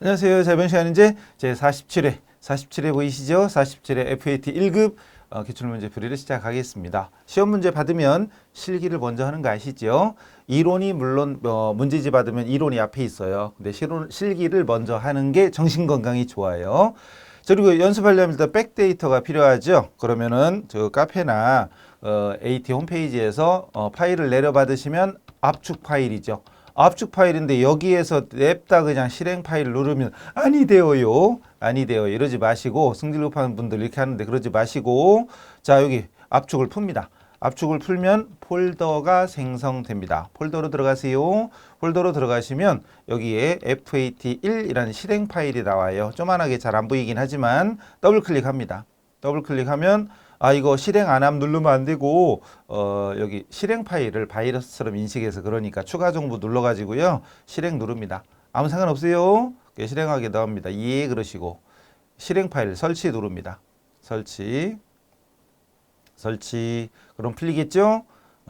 안녕하세요. 자, 이번 시간은 이제 제 47회 보이시죠? 47회 FAT 1급 기출문제 풀이를 시작하겠습니다. 시험 문제 받으면 실기를 먼저 하는 거 아시죠? 이론이 물론 문제지 받으면 이론이 앞에 있어요. 근데 실기를 먼저 하는 게 정신 건강이 좋아요. 그리고 연습하려면 일단 백데이터가 필요하죠. 그러면은 저 카페나 AT 홈페이지에서 파일을 내려받으시면 압축 파일이죠. 압축 파일인데 여기에서 냅다 그냥 실행 파일 누르면 아니 돼요. 이러지 마시고 승질 급한 분들 이렇게 하는데 그러지 마시고 자 여기 압축을 풉니다. 압축을 풀면 폴더가 생성됩니다. 폴더로 들어가세요. 폴더로 들어가시면 여기에 FAT1이라는 실행 파일이 나와요. 조만하게 잘 안 보이긴 하지만 더블 클릭합니다. 더블 클릭하면 이거 실행 안 함 누르면 안 되고 여기 실행 파일을 바이러스처럼 인식해서 그러니까 추가 정보 눌러가지고요 실행 누릅니다. 아무 상관없어요. 실행하게 나옵니다. 예 그러시고 실행 파일 설치 누릅니다. 설치 그럼 풀리겠죠?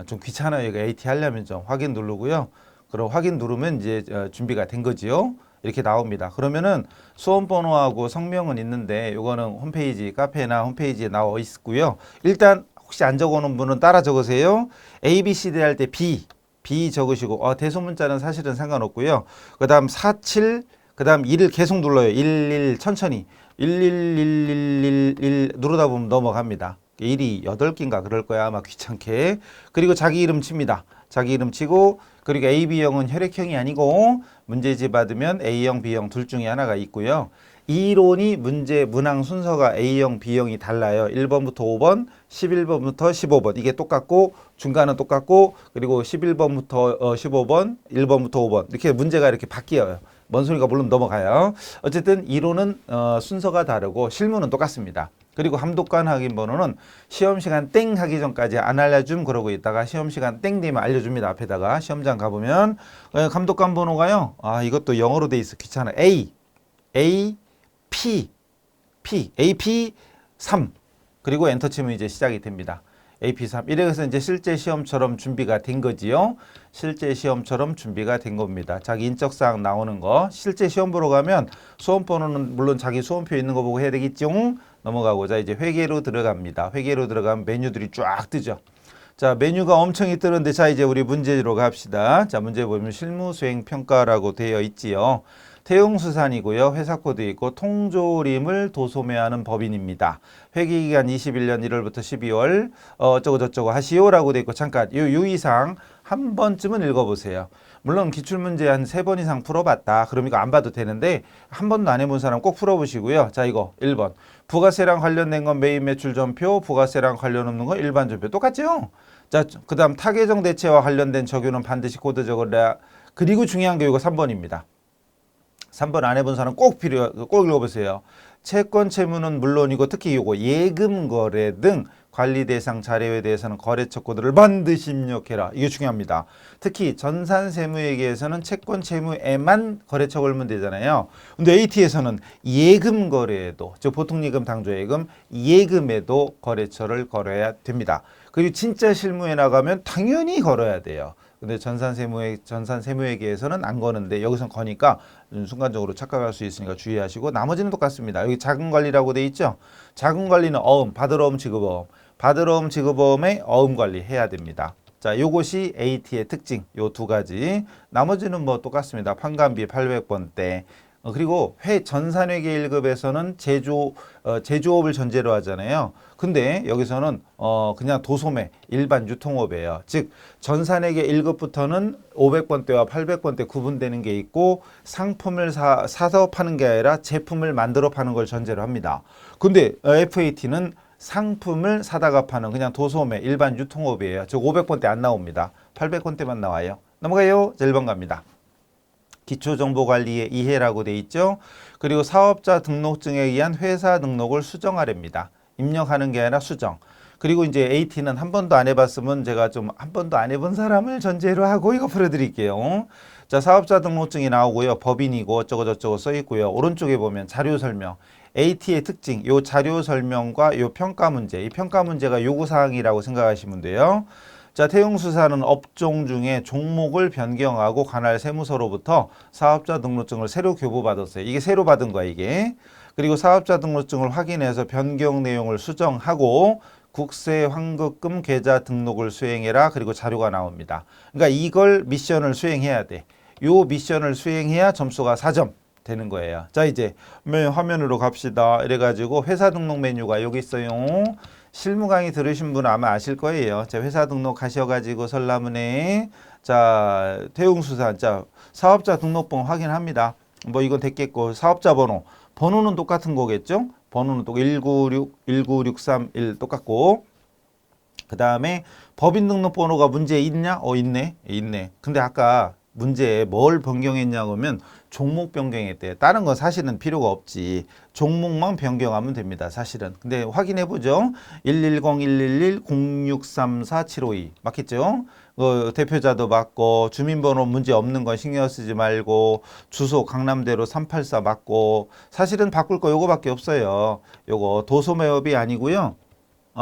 좀 귀찮아요. 이거 AT 하려면 좀 확인 누르고요. 그럼 확인 누르면 이제 준비가 된 거지요. 이렇게 나옵니다. 그러면은 수험 번호하고 성명은 있는데 이거는 홈페이지 카페나 홈페이지에 나와 있고요. 일단 혹시 안 적어 놓은 분은 따라 적으세요. A, B, C, D 할 때 B 적으시고 대소문자는 사실은 상관없고요. 그다음 47 그다음 1을 계속 눌러요. 11 천천히 11111 누르다 보면 넘어갑니다. 1이 8개인가 그럴 거야 아마 귀찮게. 그리고 자기 이름 칩니다. 자기 이름 치고 그리고 A, B형은 혈액형이 아니고 문제지 받으면 A형, B형 둘 중에 하나가 있고요. 이론이 문제 문항 순서가 A형, B형이 달라요. 1번부터 5번, 11번부터 15번 이게 똑같고 중간은 똑같고 그리고 11번부터 15번, 1번부터 5번 이렇게 문제가 이렇게 바뀌어요. 뭔 소리가 물론 넘어가요. 어쨌든 이론은 순서가 다르고 실무는 똑같습니다. 그리고 감독관 확인 번호는 시험시간 땡 하기 전까지 안 알려줌 그러고 있다가 시험시간 땡 되면 알려줍니다. 앞에다가 시험장 가보면 감독관 번호가요. 이것도 영어로 돼 있어 귀찮아. A, P, AP 3 그리고 엔터 치면 이제 시작이 됩니다. AP3 이래서 이제 실제 시험처럼 준비가 된 거지요. 실제 시험처럼 준비가 된 겁니다. 자기 인적사항 나오는 거 실제 시험 보러 가면 수험 번호는 물론 자기 수험표 있는 거 보고 해야 되겠죠. 넘어가고 자 이제 회계로 들어갑니다. 회계로 들어가면 메뉴들이 쫙 뜨죠. 자 메뉴가 엄청 뜨는데 자 이제 우리 문제로 갑시다. 자 문제 보면 실무수행평가라고 되어 있지요. 태용수산이고요. 회사 코드 있고 통조림을 도소매하는 법인입니다. 회계기간 21년 1월부터 12월 어쩌고저쩌고 하시오라고 돼 있고 잠깐 이 유의사항 한 번쯤은 읽어보세요. 물론 기출문제 한 3번 이상 풀어봤다. 그럼 이거 안 봐도 되는데 한 번도 안 해본 사람 꼭 풀어보시고요. 자 이거 1번 부가세랑 관련된 건 메인 매출 전표 부가세랑 관련 없는 건 일반 전표 똑같죠? 자 그 다음 타계정 대체와 관련된 적용은 반드시 코드 적으라. 그리고 중요한 게 이거 3번입니다. 3번 안 해본 사람 꼭 읽어보세요. 채권 채무는 물론이고 특히 이거 예금 거래 등 관리 대상 자료에 대해서는 거래처 코드를 반드시 입력해라. 이게 중요합니다. 특히 전산 세무회계에서는 채권 채무에만 거래처 걸면 되잖아요. 근데 AT에서는 예금 거래에도 즉 보통 예금 당조 예금 예금에도 거래처를 걸어야 됩니다. 그리고 진짜 실무에 나가면 당연히 걸어야 돼요. 근데 전산 세무회계에서는 안 거는데 여기선 거니까 순간적으로 착각할 수 있으니까 주의하시고 나머지는 똑같습니다. 여기 자금관리라고 돼 있죠. 자금관리는 받으러옴 지급어음 받으러옴 지급어음의 어음관리 해야 됩니다. 자, 요것이 AT의 특징 요 두 가지. 나머지는 뭐 똑같습니다. 판관비 800번대 그리고 전산회계 1급에서는 제조업을 전제로 하잖아요. 근데 여기서는 그냥 도소매 일반 유통업이에요. 즉 전산회계 1급부터는 500번대와 800번대 구분되는 게 있고 상품을 사서 파는 게 아니라 제품을 만들어 파는 걸 전제로 합니다. 근데 FAT는 상품을 사다가 파는 그냥 도소매 일반 유통업이에요. 즉 500번대 안 나옵니다. 800번대만 나와요. 넘어가요. 자 1번 갑니다. 기초정보관리의 이해라고 돼 있죠. 그리고 사업자 등록증에 의한 회사 등록을 수정하랍니다. 입력하는 게 아니라 수정. 그리고 이제 AT는 한 번도 안 해봤으면 제가 좀 한 번도 안 해본 사람을 전제로 하고 이거 풀어드릴게요. 자 사업자 등록증이 나오고요. 법인이고 어쩌고저쩌고 써 있고요. 오른쪽에 보면 자료 설명. AT의 특징, 요 자료 설명과 요 평가 문제. 이 평가 문제가 요구사항이라고 생각하시면 돼요. 자, 태용수사는 업종 중에 종목을 변경하고 관할 세무서로부터 사업자 등록증을 새로 교부받았어요. 이게 새로 받은 거야, 이게. 그리고 사업자 등록증을 확인해서 변경 내용을 수정하고 국세 환급금 계좌 등록을 수행해라. 그리고 자료가 나옵니다. 그러니까 이걸 미션을 수행해야 돼. 요 미션을 수행해야 점수가 4점 되는 거예요. 자, 이제 화면으로 갑시다. 이래가지고 회사 등록 메뉴가 여기 있어요. 실무 강의 들으신 분은 아마 아실 거예요. 자, 회사 등록 하셔가지고 설라문에 자, 태용수산 자, 사업자 등록번 확인합니다. 뭐 이건 됐겠고 사업자 번호는 똑같은 거겠죠? 번호는 또 19631 똑같고 그 다음에 법인 등록번호가 문제 있냐? 있네. 근데 아까 문제에 뭘 변경했냐고 하면 종목 변경했대. 다른 건 사실은 필요가 없지. 종목만 변경하면 됩니다. 사실은. 근데 확인해 보죠. 110-111-0634-752 맞겠죠? 대표자도 맞고 주민번호 문제 없는 건 신경 쓰지 말고 주소 강남대로 384 맞고 사실은 바꿀 거 요거밖에 없어요. 요거 도소매업이 아니고요.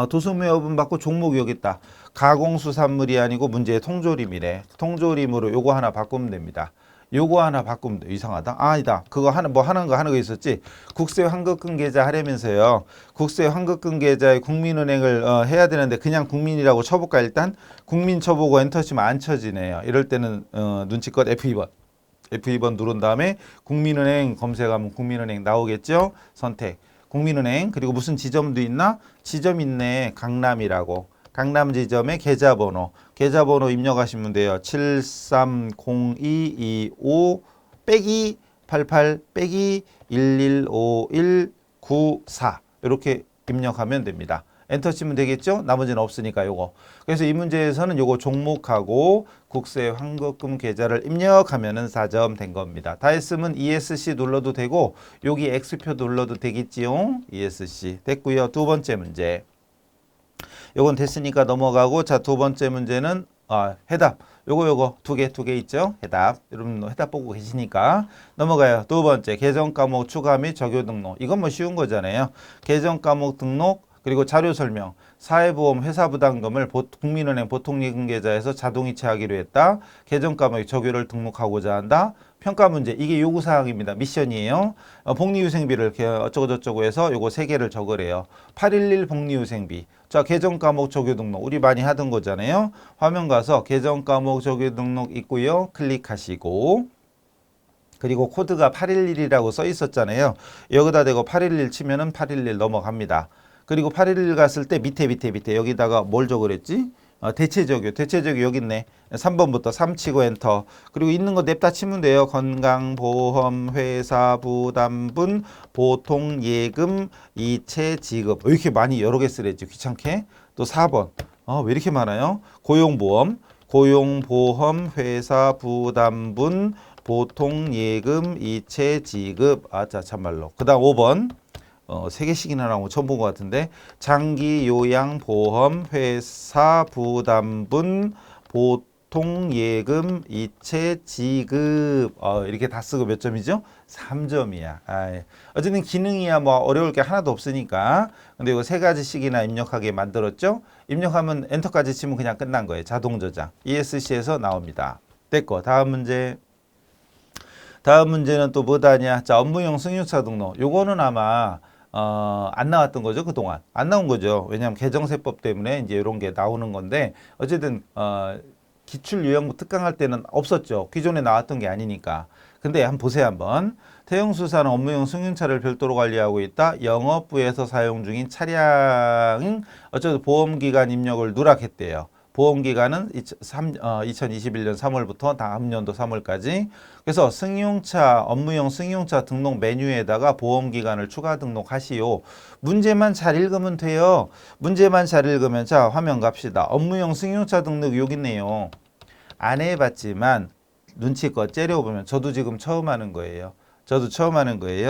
도소매업은 맞고 종목이 여기 있다. 가공수산물이 아니고 문제의 통조림이래. 통조림으로 요거 하나 바꾸면 됩니다. 요거 하나 바꾸면 돼. 이상하다. 아니다. 그거 하는 거 있었지. 국세 환급금 계좌 하려면서요. 국세 환급금 계좌에 국민은행을 해야 되는데 그냥 국민이라고 쳐볼까 일단. 국민 쳐보고 엔터 치면 안 쳐지네요. 이럴 때는 눈치껏 F2번. F2번 누른 다음에 국민은행 검색하면 국민은행 나오겠죠. 선택. 국민은행 그리고 무슨 지점도 있나? 지점 있네. 강남이라고. 강남 지점의 계좌번호 입력하시면 돼요. 730225 빼기 88 빼기 115194 이렇게 입력하면 됩니다. 엔터 치면 되겠죠? 나머지는 없으니까 요거. 그래서 이 문제에서는 요거 종목하고 국세 환급금 계좌를 입력하면은 4점 된 겁니다. 다 했으면 ESC 눌러도 되고 여기 X표 눌러도 되겠지요? ESC 됐고요. 두 번째 문제. 요건 됐으니까 넘어가고 자, 두 번째 문제는 해답. 요거 두 개 있죠? 해답. 여러분 해답 보고 계시니까 넘어가요. 두 번째 계정 과목 추가 및 적용 등록. 이건 뭐 쉬운 거잖아요. 계정 과목 등록 그리고 자료 설명. 사회보험 회사 부담금을 국민은행 보통예금 계좌에서 자동 이체하기로 했다. 계정 과목 적용을 등록하고자 한다. 평가 문제. 이게 요구사항입니다. 미션이에요. 복리후생비를 이렇게 어쩌고저쩌고 해서 요거 3개를 적으래요. 811 복리후생비. 자, 계정 과목 적용 등록. 우리 많이 하던 거잖아요. 화면 가서 계정 과목 적용 등록 있고요. 클릭하시고 그리고 코드가 811이라고 써 있었잖아요. 여기다 대고 811 치면은 811 넘어갑니다. 그리고 811 갔을 때 밑에 여기다가 뭘 적으랬지? 대체적이요. 여기 있네. 3번부터 3 치고 엔터. 그리고 있는 거 냅다 치면 돼요. 건강보험, 회사 부담분, 보통예금, 이체 지급. 왜 이렇게 많이 여러 개 쓰랬지? 귀찮게. 또 4번. 왜 이렇게 많아요? 고용보험, 회사 부담분, 보통예금, 이체 지급. 참말로. 그 다음 5번. 3개씩이나 나온 거 처음 본 것 같은데 장기요양보험 회사 부담분 보통예금 이체지급 이렇게 다 쓰고 몇 점이죠? 3점이야. 어쨌든 기능이야 뭐 어려울 게 하나도 없으니까. 근데 이거 3가지씩이나 입력하게 만들었죠? 입력하면 엔터까지 치면 그냥 끝난 거예요. 자동 저장. ESC에서 나옵니다. 됐고 다음 문제. 다음 문제는 또 뭐다냐? 자, 업무용 승용차 등록. 요거는 아마 안 나왔던 거죠, 그동안. 안 나온 거죠. 왜냐하면 개정세법 때문에 이제 이런 게 나오는 건데, 어쨌든, 기출유형부 특강할 때는 없었죠. 기존에 나왔던 게 아니니까. 근데 한번 보세요, 한번. 태용수사는 업무용 승용차를 별도로 관리하고 있다. 영업부에서 사용 중인 차량, 어쨌든 보험기간 입력을 누락했대요. 보험기간은 2021년 3월부터 다음 연도 3월까지. 그래서 업무용 승용차 등록 메뉴에다가 보험기간을 추가 등록하시오. 문제만 잘 읽으면 돼요. 문제만 잘 읽으면 자, 화면 갑시다. 업무용 승용차 등록 여기 있네요. 안 해봤지만 눈치껏 째려보면 저도 지금 처음 하는 거예요.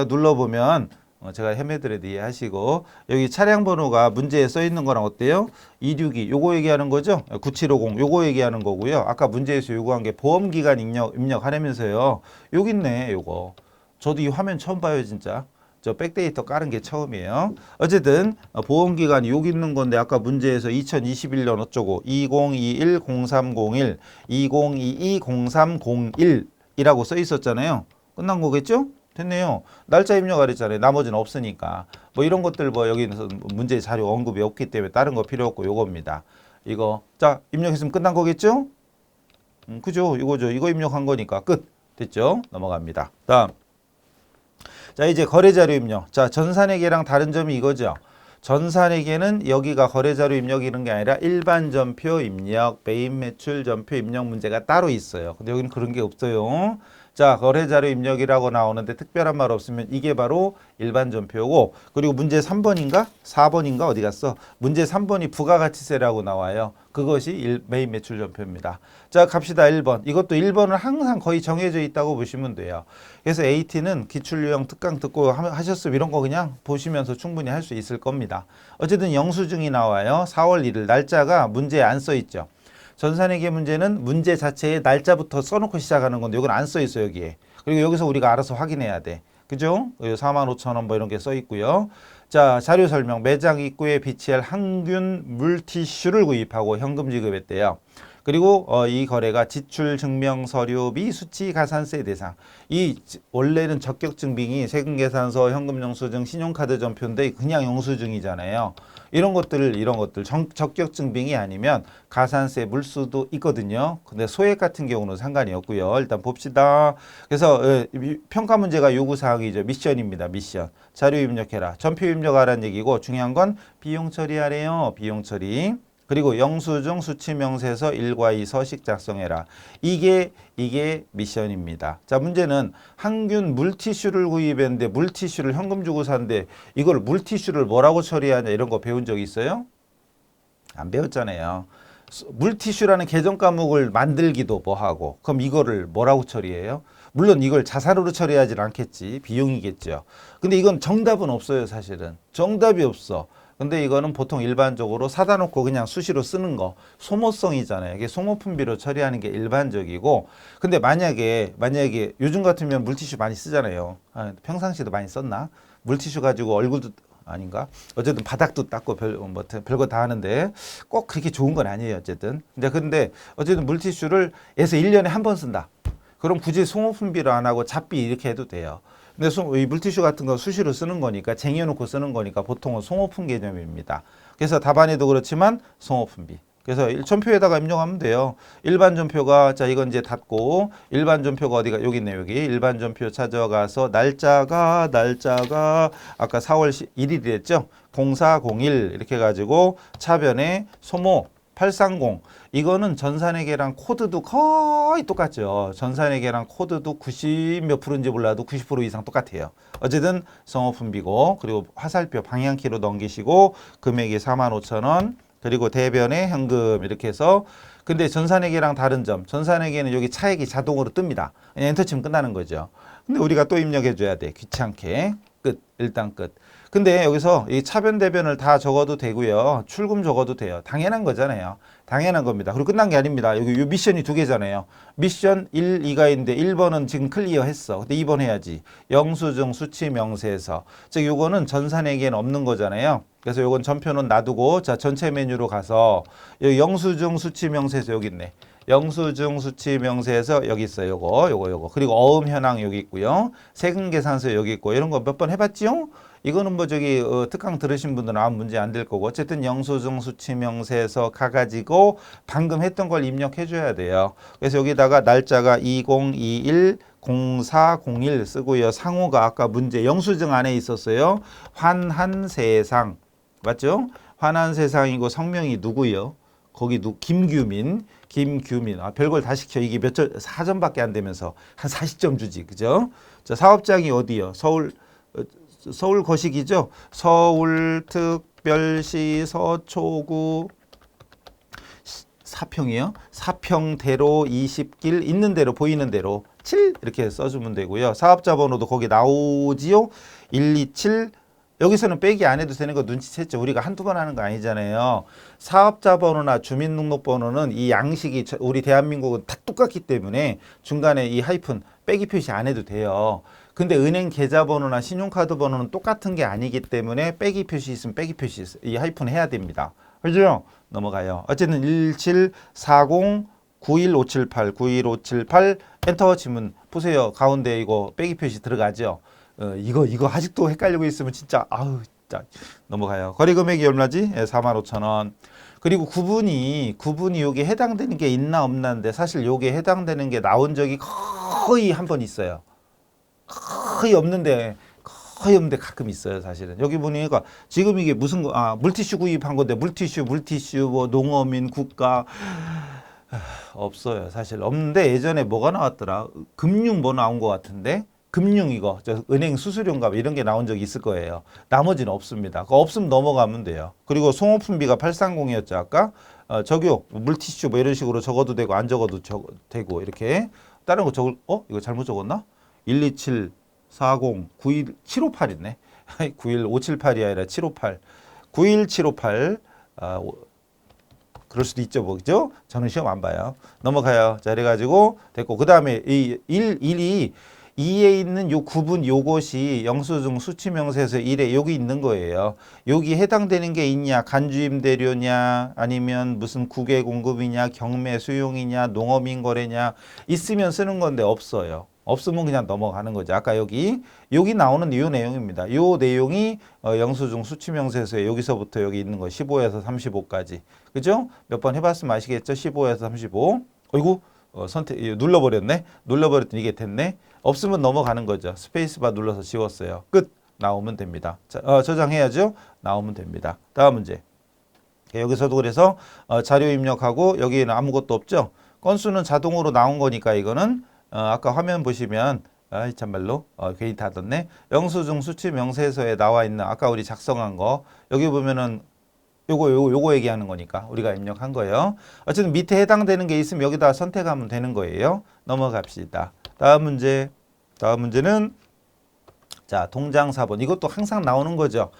눌러보면 제가 헤매드려도 이해하시고 여기 차량 번호가 문제에 써 있는 거랑 어때요? 262 요거 얘기하는 거죠? 9750 요거 얘기하는 거고요. 아까 문제에서 요구한 게 보험기간 입력하려면서요. 여기 있네 요거. 저도 이 화면 처음 봐요 진짜. 저 백데이터 깔은 게 처음이에요. 어쨌든 보험기간이 여기 있는 건데 아까 문제에서 2021년 어쩌고 2021-0301, 2022-0301이라고 써 있었잖아요. 끝난 거겠죠? 됐네요. 날짜 입력하랬잖아요. 나머지는 없으니까. 뭐 이런 것들 뭐 여기서 문제 자료 언급이 없기 때문에 다른 거 필요 없고 요겁니다. 이거 자 입력했으면 끝난 거겠죠? 그죠? 이거죠. 이거 입력한 거니까 끝. 됐죠? 넘어갑니다. 다음. 자 이제 거래자료 입력. 자 전산회계랑 다른 점이 이거죠. 전산회계는 여기가 거래자료 입력 이런 게 아니라 일반 전표 입력, 매입 매출 전표 입력 문제가 따로 있어요. 근데 여기는 그런 게 없어요. 자 거래자료 입력이라고 나오는데 특별한 말 없으면 이게 바로 일반 전표고 그리고 문제 3번인가? 4번인가 어디 갔어? 문제 3번이 부가가치세라고 나와요. 그것이 매입 매출 전표입니다. 자 갑시다 1번. 이것도 1번은 항상 거의 정해져 있다고 보시면 돼요. 그래서 AT는 기출유형 특강 듣고 하셨으면 이런 거 그냥 보시면서 충분히 할 수 있을 겁니다. 어쨌든 영수증이 나와요. 4월 1일 날짜가 문제에 안 써 있죠. 전산회계 문제는 문제 자체에 날짜부터 써놓고 시작하는 건데 이건 안 써 있어 여기에. 그리고 여기서 우리가 알아서 확인해야 돼. 그죠? 45,000원 뭐 이런 게 써 있고요. 자 자료 설명. 매장 입구에 비치할 항균 물티슈를 구입하고 현금 지급했대요. 그리고 이 거래가 지출 증명 서류비 수치 가산세 대상. 이 원래는 적격 증빙이 세금 계산서, 현금 영수증, 신용카드 전표인데 그냥 영수증이잖아요. 이런 것들 적격 증빙이 아니면 가산세 물 수도 있거든요. 근데 소액 같은 경우는 상관이 없고요. 일단 봅시다. 그래서 평가 문제가 요구 사항이죠. 미션입니다. 미션. 자료 입력해라. 전표 입력하라는 얘기고 중요한 건 비용 처리하래요. 비용 처리. 그리고 영수증 수치명세서 1과 2 서식 작성해라. 이게 미션입니다. 자 문제는 항균 물티슈를 구입했는데 물티슈를 현금 주고 샀는데 이걸 물티슈를 뭐라고 처리하냐 이런 거 배운 적 있어요? 안 배웠잖아요. 물티슈라는 계정 과목을 만들기도 뭐하고 그럼 이거를 뭐라고 처리해요? 물론 이걸 자사료로 처리하진 않겠지. 비용이겠죠. 근데 이건 정답은 없어요 사실은. 정답이 없어. 근데 이거는 보통 일반적으로 사다 놓고 그냥 수시로 쓰는 거 소모성이잖아요. 이게 소모품비로 처리하는 게 일반적이고 근데 만약에 요즘 같으면 물티슈 많이 쓰잖아요. 평상시에도 많이 썼나? 물티슈 가지고 얼굴도 아닌가? 어쨌든 바닥도 닦고 별거 다 하는데 꼭 그렇게 좋은 건 아니에요. 어쨌든. 근데 어쨌든 물티슈를 에서 1년에 한 번 쓴다. 그럼 굳이 소모품비로 안 하고 잡비 이렇게 해도 돼요. 근데 이 물티슈 같은 거 수시로 쓰는 거니까 쟁여놓고 쓰는 거니까 보통은 소모품 개념입니다. 그래서 답안에도 그렇지만 소모품비. 그래서 전표에다가 입력하면 돼요. 일반 전표가 자 이건 이제 닫고 일반 전표가 어디가 여기 있네 여기 일반 전표 찾아가서 날짜가 아까 4월 1일이랬죠. 0401 이렇게 해가지고 차변에 소모 830 이거는 전산회계랑 코드도 거의 똑같죠. 전산회계랑 코드도 90 몇 프로인지 몰라도 90% 이상 똑같아요. 어쨌든 성업분비고 그리고 화살표 방향키로 넘기시고 금액이 45,000원 그리고 대변에 현금 이렇게 해서 근데 전산회계랑 다른 점 전산회계는 여기 차액이 자동으로 뜹니다. 그냥 엔터 치면 끝나는 거죠. 근데 우리가 또 입력해 줘야 돼. 귀찮게 끝 일단 끝. 근데 여기서 이 차변 대변을 다 적어도 되고요. 출금 적어도 돼요. 당연한 거잖아요. 당연한 겁니다. 그리고 끝난 게 아닙니다. 여기 요 미션이 두 개잖아요. 미션 1, 2가 있는데 1번은 지금 클리어 했어. 근데 2번 해야지. 영수증 수치 명세서. 즉 요거는 전산회계는 없는 거잖아요. 그래서 요건 전표는 놔두고 자 전체 메뉴로 가서 여기 영수증 수치 명세서 여기 있네. 영수증 수치 명세서 여기 있어요. 요거. 그리고 어음 현황 여기 있고요. 세금 계산서 여기 있고 이런 거 몇 번 해봤지요? 이거는 뭐 저기 특강 들으신 분들은 아무 문제 안 될 거고 어쨌든 영수증 수치 명세서 가가지고 방금 했던 걸 입력해 줘야 돼요. 그래서 여기다가 날짜가 2021 0401 쓰고요. 상호가 아까 문제 영수증 안에 있었어요. 환한세상 맞죠? 환한세상이고 성명이 누구요? 거기 김규민. 별걸 다 시켜. 이게 몇 점, 4점밖에 안 되면서 한 40점 주지. 그죠? 자, 사업장이 어디요? 서울 거식이죠? 서울특별시 서초구 사평이요? 사평대로 20길 있는 대로 보이는 대로 7 이렇게 써주면 되고요. 사업자 번호도 거기 나오지요? 127 여기서는 빼기 안 해도 되는 거 눈치챘죠. 우리가 한두 번 하는 거 아니잖아요. 사업자 번호나 주민등록번호는 이 양식이 우리 대한민국은 다 똑같기 때문에 중간에 이 하이픈 빼기 표시 안 해도 돼요. 근데 은행 계좌번호나 신용카드 번호는 똑같은 게 아니기 때문에 빼기 표시 있으면 빼기 표시 이 하이픈 해야 됩니다. 그죠? 넘어가요. 어쨌든 1740 91578 91578 엔터 치면 보세요. 가운데 이거 빼기 표시 들어가죠. 이거 아직도 헷갈리고 있으면 진짜 아우 진짜 넘어가요. 거래 금액이 얼마지? 45,000원. 그리고 구분이 여기에 해당되는 게 있나 없나인데 사실 여기에 해당되는 게 나온 적이 거의 한 번 있어요. 거의 없는데 가끔 있어요. 사실은 여기 보니까 지금 이게 무슨 물티슈 구입한 건데 물티슈 뭐 농어민 국가 없어요. 사실 없는데 예전에 뭐가 나왔더라. 금융 뭐 나온 것 같은데 금융 이거 저 은행 수수료인가 이런 게 나온 적이 있을 거예요. 나머지는 없습니다. 그거 없으면 넘어가면 돼요. 그리고 송호품비가 830이었죠 아까. 적용 물티슈 뭐 이런 식으로 적어도 되고 안 적어도 되고 이렇게 다른 거 적을 이거 잘못 적었나? 127 40 91 758이네. 91578이 아니라 758 91758 그럴 수도 있죠, 뭐죠? 저는 시험 안 봐요. 넘어가요. 자, 그래가지고 됐고 그 다음에 이 1이 2에 있는 요 구분 요것이 영수증 수치명세서 1에 여기 있는 거예요. 여기 해당되는 게 있냐? 간주임대료냐? 아니면 무슨 국외 공급이냐? 경매 수용이냐? 농업인 거래냐? 있으면 쓰는 건데 없어요. 없으면 그냥 넘어가는 거죠. 아까 여기 나오는 이 내용입니다. 이 내용이 영수증 수치명세서에 여기서부터 여기 있는 거 15에서 35까지. 그죠? 몇 번 해봤으면 아시겠죠? 15에서 35. 어이구 선택 눌러버렸네. 눌러버렸더니 이게 됐네. 없으면 넘어가는 거죠. 스페이스바 눌러서 지웠어요. 끝. 나오면 됩니다. 자, 저장해야죠. 나오면 됩니다. 다음 문제. 여기서도 그래서 자료 입력하고 여기에는 아무것도 없죠. 건수는 자동으로 나온 거니까 이거는 아까 화면 보시면 참말로 괜히 닫았네. 영수증 수치 명세서에 나와 있는 아까 우리 작성한 거 여기 보면은 요거 얘기하는 거니까 우리가 입력한 거예요. 어쨌든 밑에 해당되는 게 있으면 여기다 선택하면 되는 거예요. 넘어갑시다. 다음 문제는 자 통장사본 이것도 항상 나오는 거죠.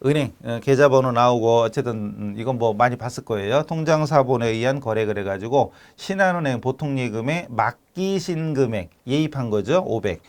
은행 계좌번호 나오고 어쨌든 이건 뭐 많이 봤을 거예요. 통장사본에 의한 거래 그래가지고 신한은행 보통예금에 맡기신 금액 예입한 거죠. 500.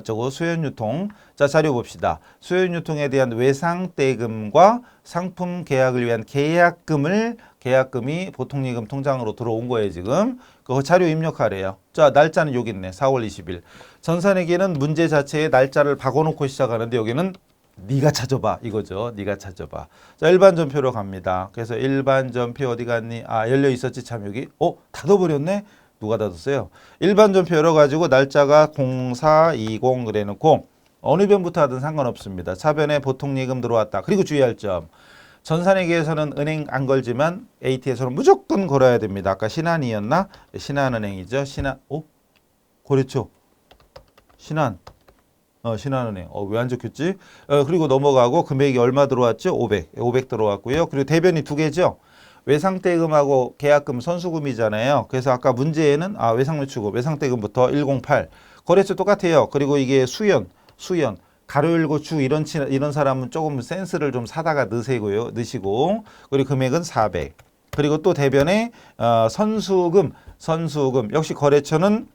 저거 수연유통. 자 자료 봅시다. 수연유통에 대한 외상대금과 상품 계약을 위한 계약금이 보통예금 통장으로 들어온 거예요 지금. 그 자료 입력하래요. 자 날짜는 여기 있네. 4월 20일. 전산회계는 문제 자체에 날짜를 박아놓고 시작하는데 여기는 네가 찾아봐 이거죠. 네가 찾아봐. 자 일반전표로 갑니다. 그래서 일반전표 어디 갔니? 열려 있었지 참 여기. 닫아버렸네. 누가 닫았어요? 일반전표 열어가지고 날짜가 0420 그래놓고 어느 변부터 하든 상관없습니다. 차변에 보통예금 들어왔다. 그리고 주의할 점. 전산회계에서는 은행 안 걸지만 AT에서는 무조건 걸어야 됩니다. 아까 신한이었나? 신한은행이죠. 그렇죠. 신한은행. 왜 안 적혔지? 그리고 넘어가고 금액이 얼마 들어왔죠? 500 들어왔고요. 그리고 대변이 두 개죠. 외상대금하고 계약금 선수금이잖아요. 그래서 아까 문제에는 외상매출금 외상대금부터 108 거래처 똑같아요. 그리고 이게 수연 가로 열고 주 이런 사람은 조금 센스를 좀 사다가 넣으시고 그리고 금액은 400 그리고 또 대변에 선수금 역시 거래처는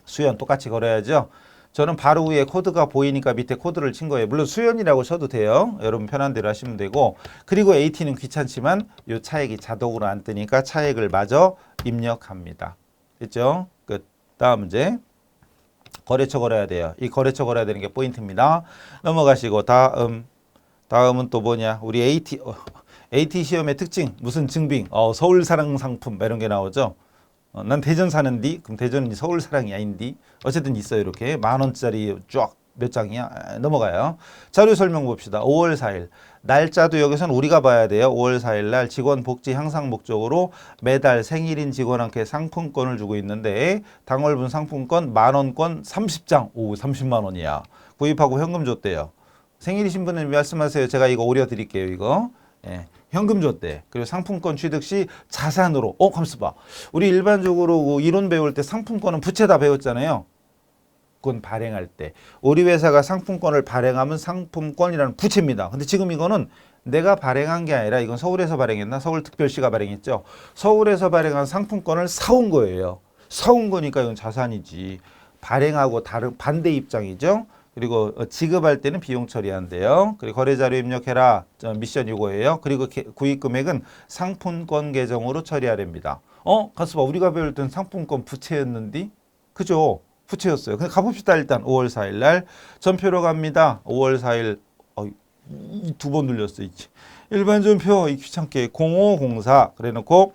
수연 똑같이 걸어야죠. 저는 바로 위에 코드가 보이니까 밑에 코드를 친 거예요. 물론 수연이라고 쳐도 돼요. 여러분 편한 대로 하시면 되고 그리고 AT는 귀찮지만 이 차액이 자동으로 안 뜨니까 차액을 마저 입력합니다. 됐죠? 끝. 다음 문제. 거래처 걸어야 돼요. 이 거래처 걸어야 되는 게 포인트입니다. 넘어가시고 다음은 또 뭐냐. 우리 AT 시험의 특징 무슨 증빙 서울사랑상품 이런 게 나오죠. 난 대전 사는디? 그럼 대전은 서울사랑이 아닌디? 어쨌든 있어요. 이렇게 10,000원짜리 쫙 몇 장이야? 넘어가요. 자료 설명 봅시다. 5월 4일. 날짜도 여기서는 우리가 봐야 돼요. 5월 4일 날 직원 복지 향상 목적으로 매달 생일인 직원한테 상품권을 주고 있는데 당월분 상품권 10,000원권 30장. 30만 원이야. 구입하고 현금 줬대요. 생일이신 분은 말씀하세요. 제가 이거 오려 드릴게요. 이거. 예. 현금 줬대. 그리고 상품권 취득 시 자산으로. 가만있어 봐. 우리 일반적으로 이론 배울 때 상품권은 부채다 배웠잖아요. 그건 발행할 때. 우리 회사가 상품권을 발행하면 상품권이라는 부채입니다. 근데 지금 이거는 내가 발행한 게 아니라 이건 서울에서 발행했나? 서울특별시가 발행했죠. 서울에서 발행한 상품권을 사온 거예요. 사온 거니까 이건 자산이지. 발행하고 다른 반대 입장이죠. 그리고 지급할 때는 비용 처리한대요. 그리고 거래자료 입력해라. 미션 이거예요. 그리고 구입 금액은 상품권 계정으로 처리하랍니다. 가서 봐. 우리가 배울 땐 상품권 부채였는데, 그죠? 부채였어요. 근데 가봅시다. 일단 5월 4일 날 전표로 갑니다. 5월 4일 두 번 눌렸어. 일반 전표 귀찮게 0504 그래놓고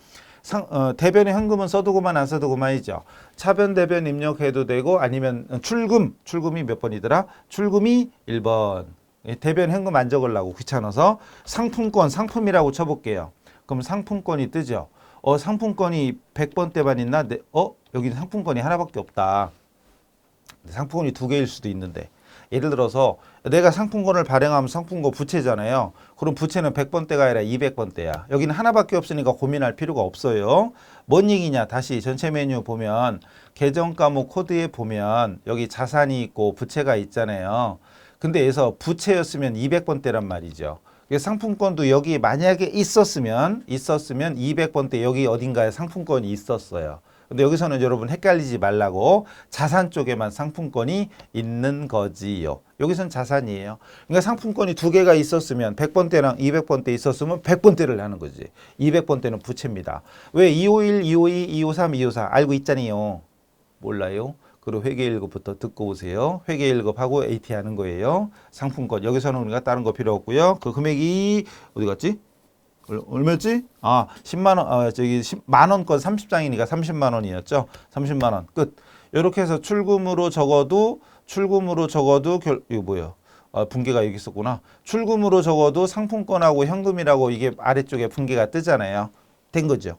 대변의 현금은 써두고만 안 써두고만이죠. 차변 대변 입력해도 되고 아니면 출금이 몇 번이더라? 출금이 1번. 대변 현금 안 적으려고 귀찮아서 상품이라고 쳐볼게요. 그럼 상품권이 뜨죠. 상품권이 100번대만 있나? 여기는 상품권이 하나밖에 없다. 상품권이 두 개일 수도 있는데 예를 들어서 내가 상품권을 발행하면 상품권 부채잖아요. 그럼 부채는 100번대가 아니라 200번대야. 여기는 하나밖에 없으니까 고민할 필요가 없어요. 뭔 얘기냐? 다시 전체 메뉴 보면 계정 과목 코드에 보면 여기 자산이 있고 부채가 있잖아요. 근데 여기서 부채였으면 200번대란 말이죠. 상품권도 여기 만약에 있었으면 200번대 여기 어딘가에 상품권이 있었어요. 근데 여기서는 여러분 헷갈리지 말라고 자산 쪽에만 상품권이 있는 거지요. 여기서는 자산이에요. 그러니까 상품권이 두 개가 있었으면 100번대랑 200번대 있었으면 100번대를 하는 거지. 200번대는 부채입니다. 왜 251, 252, 253, 254 알고 있잖아요. 몰라요? 그리고 회계 1급부터 듣고 오세요. 회계 1급하고 AT 하는 거예요. 상품권. 여기서는 우리가 다른 거 필요 없고요. 그 금액이 어디 갔지? 얼마였지? 10만 원, 만 원권 30장이니까 30만 원이었죠. 30만 원 끝. 이렇게 해서 출금으로 적어도 이거 뭐예요? 분계가 여기 있었구나. 출금으로 적어도 상품권하고 현금이라고 이게 아래쪽에 분계가 뜨잖아요. 된 거죠.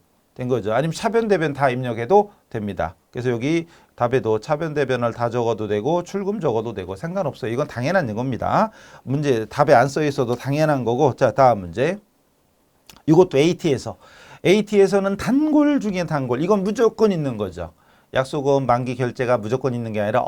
아니면 차변 대변 다 입력해도 됩니다. 그래서 여기 답에도 차변 대변을 다 적어도 되고 출금 적어도 되고 상관없어요. 이건 당연한 겁니다. 문제 답에 안 써 있어도 당연한 거고. 자, 다음 문제. 이것도 AT에서는 단골 중에 단골. 이건 무조건 있는 거죠. 약속어음 만기 결제가 무조건 있는 게 아니라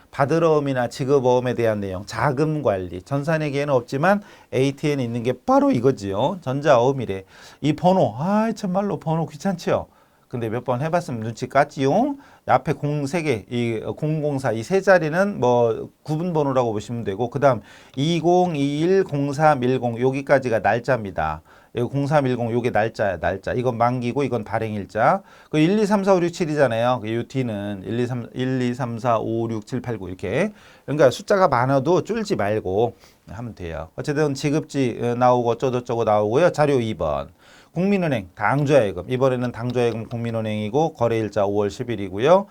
받을 어음이나 지급 어음에 대한 내용, 자금 관리. 전산회계에는 없지만 AT에는 있는 게 바로 이거지요. 전자어음이래. 이 번호, 참말로 번호 귀찮지요. 근데 몇 번 해봤으면 눈치 깠지요. 앞에 03개, 이 004, 이 세 자리는 뭐 구분 번호라고 보시면 되고, 그 다음 2021, 0310 여기까지가 날짜입니다. 0310 요게 날짜야, 날짜. 이건 만기고 이건 발행일자. 그 1, 2, 3, 4, 5, 6, 7이잖아요. 이 뒤는 1, 2, 3, 4, 5, 6, 7, 8, 9 이렇게. 그러니까 숫자가 많아도 쫄지 말고 하면 돼요. 어쨌든 지급지 나오고 어쩌고저쩌고 나오고요. 자료 2번. 국민은행 당좌예금 이번에는 당좌예금 국민은행이고 거래일자 5월 10일이고요.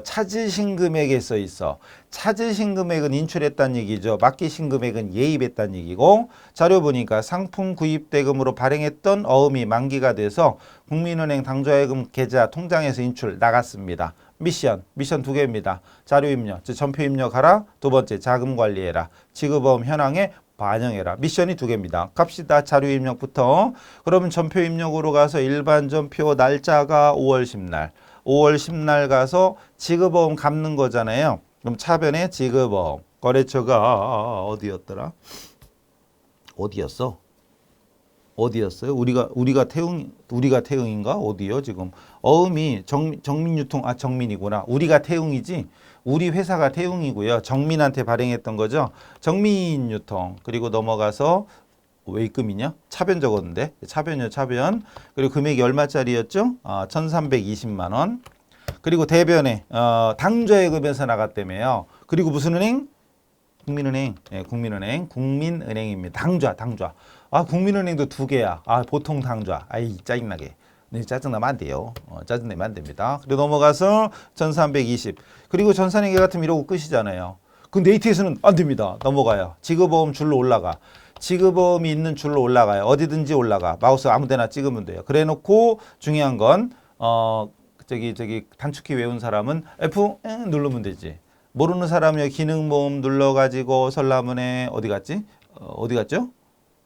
찾으신 금액에 써 있어. 찾으신 금액은 인출했다는 얘기죠. 맡기신 금액은 예입했다는 얘기고 자료 보니까 상품 구입 대금으로 발행했던 어음이 만기가 돼서 국민은행 당좌예금 계좌 통장에서 인출 나갔습니다. 미션 두 개입니다. 자료 입력, 전표 입력하라. 두 번째 자금 관리해라. 지급어음 현황에 반영해라. 미션이 두 개입니다. 갑시다. 자료 입력부터. 그러면 전표 입력으로 가서 일반 전표 날짜가 5월 10날. 5월 10날 가서 지급어음 갚는 거잖아요. 그럼 차변에 지급어음. 거래처가 어디였더라? 어디였어요? 우리가 태응인가? 어디요? 지금 어음이 정민유통 정민이구나. 우리가 태응이지. 우리 회사가 태응이고요. 정민한테 발행했던 거죠. 정민유통. 그리고 넘어가서 왜 입금이냐? 차변 적었는데. 차변. 그리고 금액이 얼마짜리였죠? 1,320만 원. 그리고 대변에 당좌예금에서 나갔다며요. 그리고 무슨 은행? 국민은행. 국민은행입니다. 당좌. 국민은행도 두 개야. 보통 당좌. 짜증나게. 네, 짜증나면 안 돼요. 짜증내면 안 됩니다. 그리고 넘어가서 1320. 그리고 전산회계 같으면 이러고 끝이잖아요. 근데 AT에서는 안 됩니다. 넘어가요. 지급어음 줄로 올라가. 지급어음이 있는 줄로 올라가요. 어디든지 올라가. 마우스 아무 데나 찍으면 돼요. 그래 놓고 중요한 건 단축키 외운 사람은 F 누르면 되지. 모르는 사람이 기능 모음 눌러가지고 설라문에 어디 갔죠?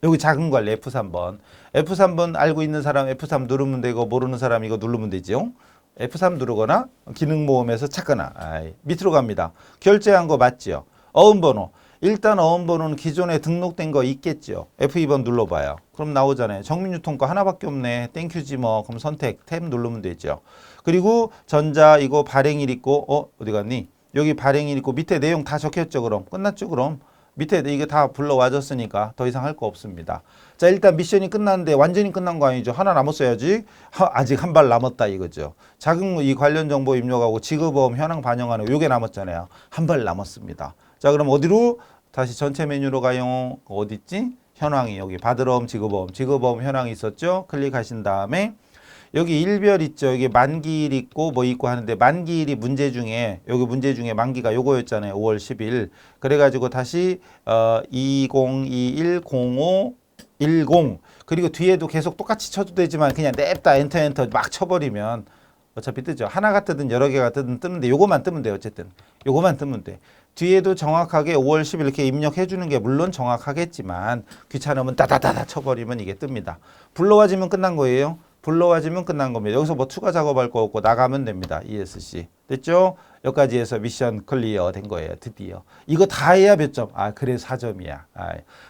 여기 작은 관리 F3번. F3번 알고 있는 사람 F3 누르면 되고 모르는 사람 이거 누르면 되죠. F3 누르거나 기능 모음에서 찾거나. 밑으로 갑니다. 결제한 거 맞죠? 어음번호. 일단 어음번호는 기존에 등록된 거 있겠죠. F2번 눌러봐요. 그럼 나오잖아요. 정민유통 거 하나밖에 없네. 땡큐지 뭐. 그럼 선택 탭 누르면 되죠. 그리고 전자 이거 발행일 있고 어디 갔니? 여기 발행일 있고 밑에 내용 다 적혔죠. 그럼 끝났죠. 그럼 밑에 이게 다 불러와줬으니까 더 이상 할 거 없습니다. 자, 일단 미션이 끝났는데 완전히 끝난 거 아니죠. 하나 남았어야지. 아직 한 발 남았다 이거죠. 자격 이 관련 정보 입력하고 지급보험 현황 반영하는 거 요게 남았잖아요. 한 발 남았습니다. 자, 그럼 어디로? 다시 전체 메뉴로 가요. 어디 있지? 현황이 여기 받으러옴 지급보험 현황이 있었죠. 클릭하신 다음에 여기 일별 있죠. 여기 만기일 있고 뭐 있고 하는데 만기일이 문제 중에 여기 문제 중에 만기가 요거였잖아요. 5월 10일. 그래가지고 다시 20210510 그리고 뒤에도 계속 똑같이 쳐도 되지만 그냥 냅다 엔터 막 쳐버리면 어차피 뜨죠. 하나가 뜨든 여러 개가 뜨든 뜨는데 요거만 뜨면 돼요. 어쨌든 요거만 뜨면 돼. 뒤에도 정확하게 5월 10일 이렇게 입력해 주는 게 물론 정확하겠지만 귀찮으면 따다다다 쳐버리면 이게 뜹니다. 불러와지면 끝난 거예요. 불러와지면 끝난 겁니다. 여기서 뭐 추가 작업할 거 없고 나가면 됩니다. ESC. 됐죠? 여기까지 해서 미션 클리어 된 거예요. 드디어. 이거 다 해야 몇 점? 아, 그래 4점이야.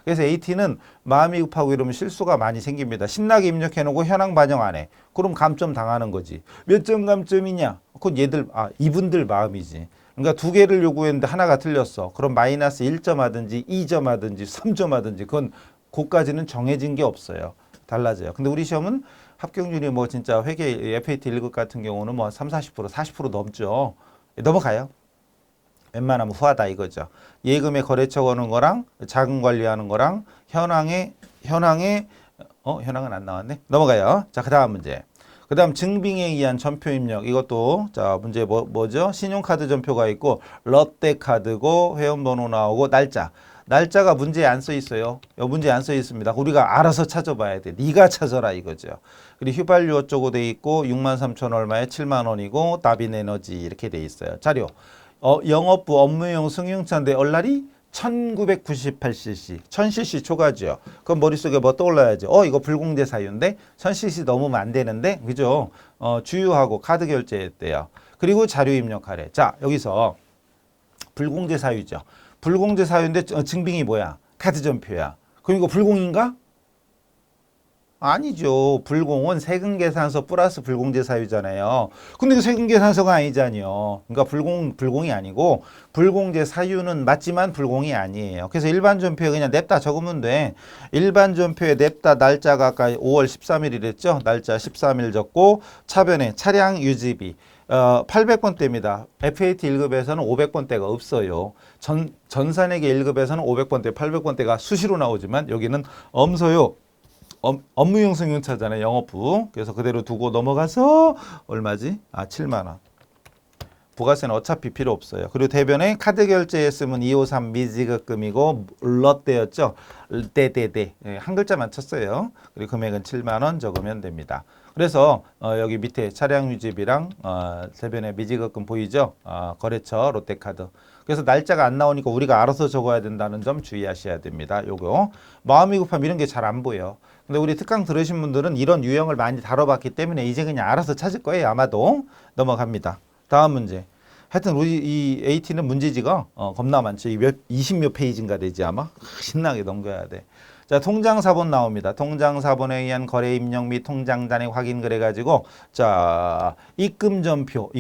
그래서 AT는 마음이 급하고 이러면 실수가 많이 생깁니다. 신나게 입력해 놓고 현황 반영 안 해. 그럼 감점 당하는 거지. 몇 점 감점이냐? 그건 얘들, 이분들 마음이지. 그러니까 두 개를 요구했는데 하나가 틀렸어. 그럼 마이너스 1점 하든지 2점 하든지 3점 하든지 그건 그까지는 정해진 게 없어요. 달라져요. 근데 우리 시험은 합격률이 뭐 진짜 회계 FAT 1급 같은 경우는 뭐 30, 40% 넘죠. 넘어가요. 웬만하면 후하다 이거죠. 예금의 거래처 거는 거랑 자금 관리하는 거랑 현황은 안 나왔네. 넘어가요. 자, 그다음 문제. 그다음 증빙에 의한 전표 입력 이것도 자 문제 뭐죠? 신용카드 전표가 있고 롯데카드고 회원번호 나오고 날짜가 문제에 안 써 있어요. 문제에 안 써 있습니다. 우리가 알아서 찾아봐야 돼. 네가 찾아라 이거죠. 그리고 휘발유 어쩌고 돼 있고 63,000 얼마에 7만 원이고 다빈에너지 이렇게 돼 있어요. 자료. 영업부 업무용 승용차인데 얼라리 1998cc, 1000cc 초과죠. 그럼 머릿속에 뭐 떠올라야지. 이거 불공제 사유인데 1000cc 넘으면 안 되는데, 그죠? 주유하고 카드 결제했대요. 그리고 자료 입력하래. 자, 여기서 불공제 사유죠. 불공제 사유인데 증빙이 뭐야? 카드 전표야. 그럼 이거 불공인가? 아니죠. 불공은 세금계산서 플러스 불공제 사유잖아요. 근데 그 세금계산서가 아니잖아요. 그러니까 불공이 아니고 불공제 사유는 맞지만 불공이 아니에요. 그래서 일반 전표에 그냥 냅다 적으면 돼. 일반 전표에 냅다 날짜가 아까 5월 13일이랬죠. 날짜 13일 적고 차변에 차량 유지비 800번대입니다. FAT 1급에서는 500번대가 없어요. 전산회계 1급에서는 500번대, 800번대가 수시로 나오지만 여기는 엄서요. 업무용 승용차잖아요. 영업부. 그래서 그대로 두고 넘어가서 얼마지? 7만 원. 부가세는 어차피 필요 없어요. 그리고 대변에 카드 결제했으면 253 미지급금이고 롯데였죠. 떼. 한 글자만 쳤어요. 그리고 금액은 7만 원 적으면 됩니다. 그래서 여기 밑에 차량 유지비랑 대변에 미지급금 보이죠? 거래처 롯데카드. 그래서 날짜가 안 나오니까 우리가 알아서 적어야 된다는 점 주의하셔야 됩니다. 요거 마음이 급하면 이런 게 잘 안 보여. 근데 우리 특강 들으신 분들은 이런 유형을 많이 다뤄봤기 때문에 이제 그냥 알아서 찾을 거예요. 아마도. 넘어갑니다. 다음 문제. 하여튼 우리 이 AT는 문제지가 겁나 많죠. 20몇 페이지인가 되지 아마. 신나게 넘겨야 돼. 자, 통장 사본 나옵니다. 통장 사본에 의한 거래 입력 및 통장 잔액 확인 그래가지고 자 입금 전표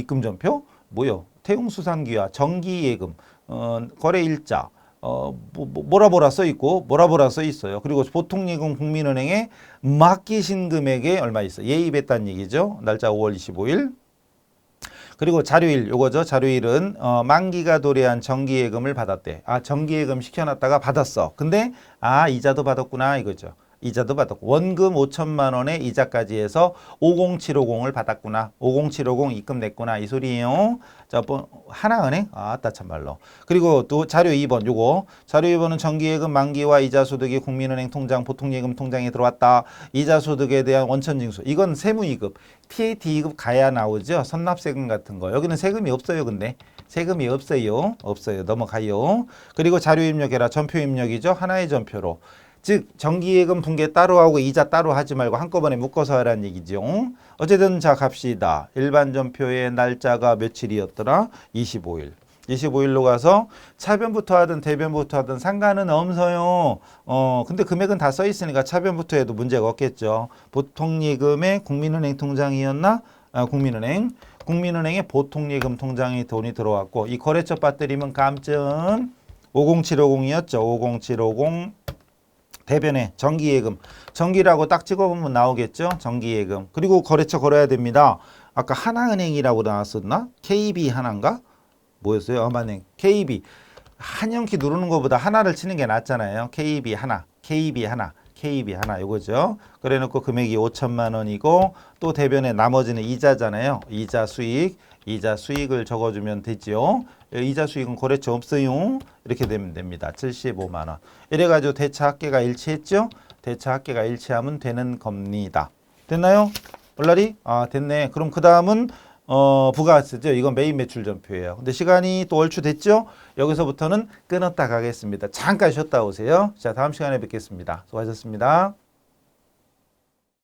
뭐요? 태웅수산기와 정기예금 거래 일자 뭐라 써 있고 뭐라 써 있어요. 그리고 보통예금 국민은행에 맡기신 금액에 얼마 있어? 예입했다는 얘기죠. 날짜 5월 25일. 그리고 자료일 요거죠. 자료일은 만기가 도래한 정기예금을 받았대. 정기예금 시켜놨다가 받았어. 근데 이자도 받았구나 이거죠. 이자도 받았고 원금 5천만 원에 이자까지 해서 50750을 받았구나. 50750 입금 냈구나 이 소리예요. 자, 하나은행? 참말로. 그리고 또 자료 2번 요거. 자료 2번은 정기예금 만기와 이자소득이 국민은행 통장 보통예금 통장에 들어왔다. 이자소득에 대한 원천징수. 이건 세무이급. PAT 2급 가야 나오죠. 선납세금 같은 거. 여기는 세금이 없어요. 근데 세금이 없어요. 넘어가요. 그리고 자료 입력해라. 전표 입력이죠. 하나의 전표로. 즉 정기예금 분계 따로 하고 이자 따로 하지 말고 한꺼번에 묶어서 하라는 얘기죠. 어쨌든 자 갑시다. 일반 전표의 날짜가 며칠이었더라? 25일. 25일로 가서 차변부터 하든 대변부터 하든 상관은 없어요. 근데 금액은 다 써 있으니까 차변부터 해도 문제가 없겠죠. 보통예금의 국민은행 통장이었나? 국민은행. 국민은행에 보통예금 통장에 돈이 들어왔고 이 거래처 빠뜨리면 감점 50750이었죠. 50750 대변에 정기예금. 정기라고 딱 찍어보면 나오겠죠. 정기예금. 그리고 거래처 걸어야 됩니다. 아까 하나은행이라고 나왔었나? KB 하나인가? 뭐였어요? 엄마는 KB. 한영키 누르는 것보다 하나를 치는 게 낫잖아요. KB 하나, KB 하나, KB 하나 이거죠. 그래놓고 금액이 5천만 원이고 또 대변에 나머지는 이자잖아요. 이자 수익을 적어주면 되죠. 이자 수익은 거래처 없어요. 이렇게 되면 됩니다. 75만 원. 이래가지고 대차 합계가 일치했죠. 대차 합계가 일치하면 되는 겁니다. 됐나요? 올라리? 아 됐네. 그럼 그 다음은 부가세죠. 이건 메인 매출 전표예요. 근데 시간이 또 얼추 됐죠? 여기서부터는 끊었다 가겠습니다. 잠깐 쉬었다 오세요. 자, 다음 시간에 뵙겠습니다. 수고하셨습니다.